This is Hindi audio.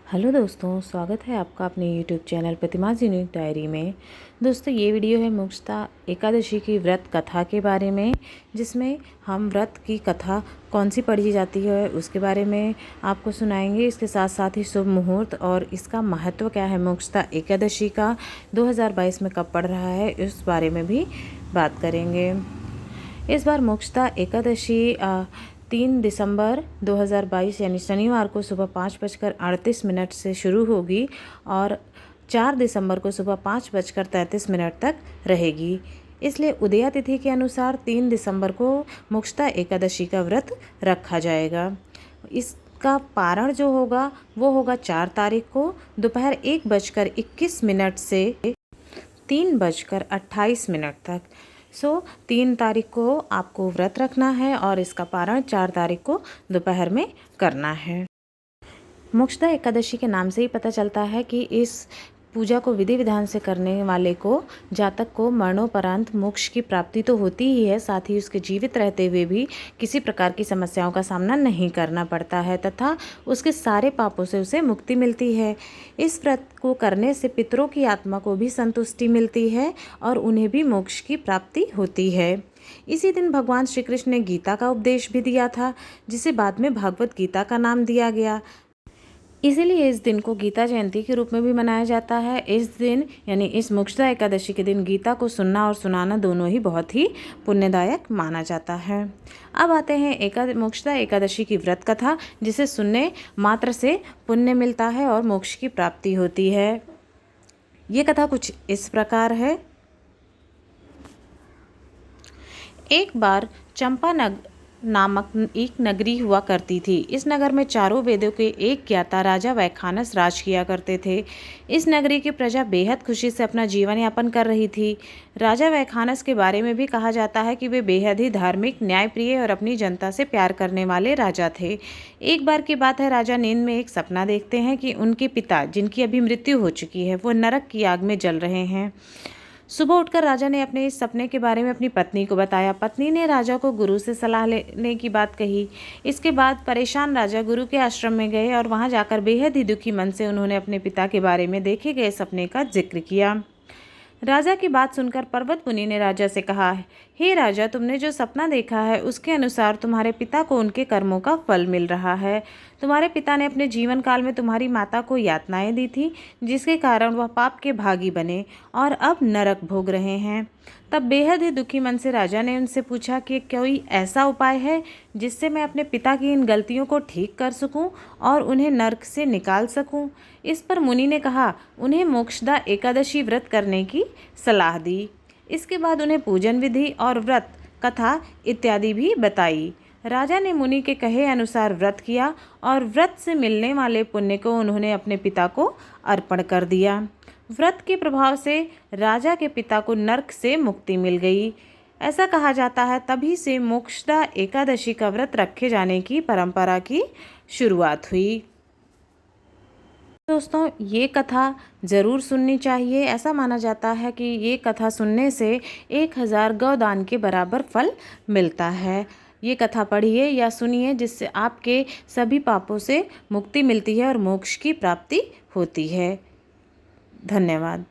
हेलो दोस्तों, स्वागत है आपका अपने यूट्यूब चैनल प्रतिमास यूनिक डायरी में। दोस्तों, ये वीडियो है मोक्षदा एकादशी की व्रत कथा के बारे में, जिसमें हम व्रत की कथा कौन सी पढ़ी जाती है उसके बारे में आपको सुनाएंगे। इसके साथ साथ ही शुभ मुहूर्त और इसका महत्व क्या है, मोक्षदा एकादशी का 2022 में कब पड़ रहा है, इस बारे में भी बात करेंगे। इस बार मोक्षदा एकादशी 3 दिसंबर 2022 यानी शनिवार को सुबह 5:38 से शुरू होगी और 4 दिसंबर को सुबह 5:33 तक रहेगी। इसलिए उदया तिथि के अनुसार 3 दिसंबर को मोक्षदा एकादशी का व्रत रखा जाएगा। इसका पारण जो होगा वो होगा 4 तारीख को दोपहर 1:21 से 3:28 तक। 3 तारीख को आपको व्रत रखना है और इसका पारण 4 तारीख को दोपहर में करना है। मोक्षदा एकादशी के नाम से ही पता चलता है कि इस पूजा को विधि विधान से करने वाले को जातक को मरणोपरांत मोक्ष की प्राप्ति तो होती ही है, साथ ही उसके जीवित रहते हुए भी किसी प्रकार की समस्याओं का सामना नहीं करना पड़ता है तथा उसके सारे पापों से उसे मुक्ति मिलती है। इस व्रत को करने से पितरों की आत्मा को भी संतुष्टि मिलती है और उन्हें भी मोक्ष की प्राप्ति होती है। इसी दिन भगवान श्री कृष्ण ने गीता का उपदेश भी दिया था, जिसे बाद में भागवत गीता का नाम दिया गया। इसीलिए इस दिन को गीता जयंती के रूप में भी मनाया जाता है। इस दिन यानी इस मोक्षदा एकादशी के दिन गीता को सुनना और सुनाना दोनों ही बहुत ही पुण्यदायक माना जाता है। अब आते हैं मोक्षदा एकादशी की व्रत कथा, जिसे सुनने मात्र से पुण्य मिलता है और मोक्ष की प्राप्ति होती है। ये कथा कुछ इस प्रकार है। एक बार चंपा नामक एक नगरी हुआ करती थी। इस नगर में चारों वेदों के एक ज्ञाता राजा वैखानस राज किया करते थे। इस नगरी की प्रजा बेहद खुशी से अपना जीवन यापन कर रही थी। राजा वैखानस के बारे में भी कहा जाता है कि वे बेहद ही धार्मिक, न्यायप्रिय और अपनी जनता से प्यार करने वाले राजा थे। एक बार की बात है, राजा नींद में एक सपना देखते हैं कि उनके पिता, जिनकी अभी मृत्यु हो चुकी है, वो नरक की आग में जल रहे हैं। सुबह उठकर राजा ने अपने इस सपने के बारे में अपनी पत्नी को बताया। पत्नी ने राजा को गुरु से सलाह लेने की बात कही। इसके बाद परेशान राजा गुरु के आश्रम में गए और वहां जाकर बेहद ही दुखी मन से उन्होंने अपने पिता के बारे में देखे गए सपने का जिक्र किया। राजा की बात सुनकर पर्वत मुनि ने राजा से कहा, हे राजा, तुमने जो सपना देखा है उसके अनुसार तुम्हारे पिता को उनके कर्मों का फल मिल रहा है। तुम्हारे पिता ने अपने जीवन काल में तुम्हारी माता को यातनाएं दी थी, जिसके कारण वह पाप के भागी बने और अब नरक भोग रहे हैं। तब बेहद ही दुखी मन से राजा ने उनसे पूछा कि कोई ऐसा उपाय है जिससे मैं अपने पिता की इन गलतियों को ठीक कर सकूं और उन्हें नरक से निकाल सकूं। इस पर मुनि ने कहा, उन्हें मोक्षदा एकादशी व्रत करने की सलाह दी। इसके बाद उन्हें पूजन विधि और व्रत कथा इत्यादि भी बताई। राजा ने मुनि के कहे अनुसार व्रत किया और व्रत से मिलने वाले पुण्य को उन्होंने अपने पिता को अर्पण कर दिया। व्रत के प्रभाव से राजा के पिता को नरक से मुक्ति मिल गई। ऐसा कहा जाता है तभी से मोक्षदा एकादशी का व्रत रखे जाने की परंपरा की शुरुआत हुई। दोस्तों, ये कथा ज़रूर सुननी चाहिए। ऐसा माना जाता है कि ये कथा सुनने से 1000 गौदान के बराबर फल मिलता है। ये कथा पढ़िए या सुनिए, जिससे आपके सभी पापों से मुक्ति मिलती है और मोक्ष की प्राप्ति होती है। धन्यवाद।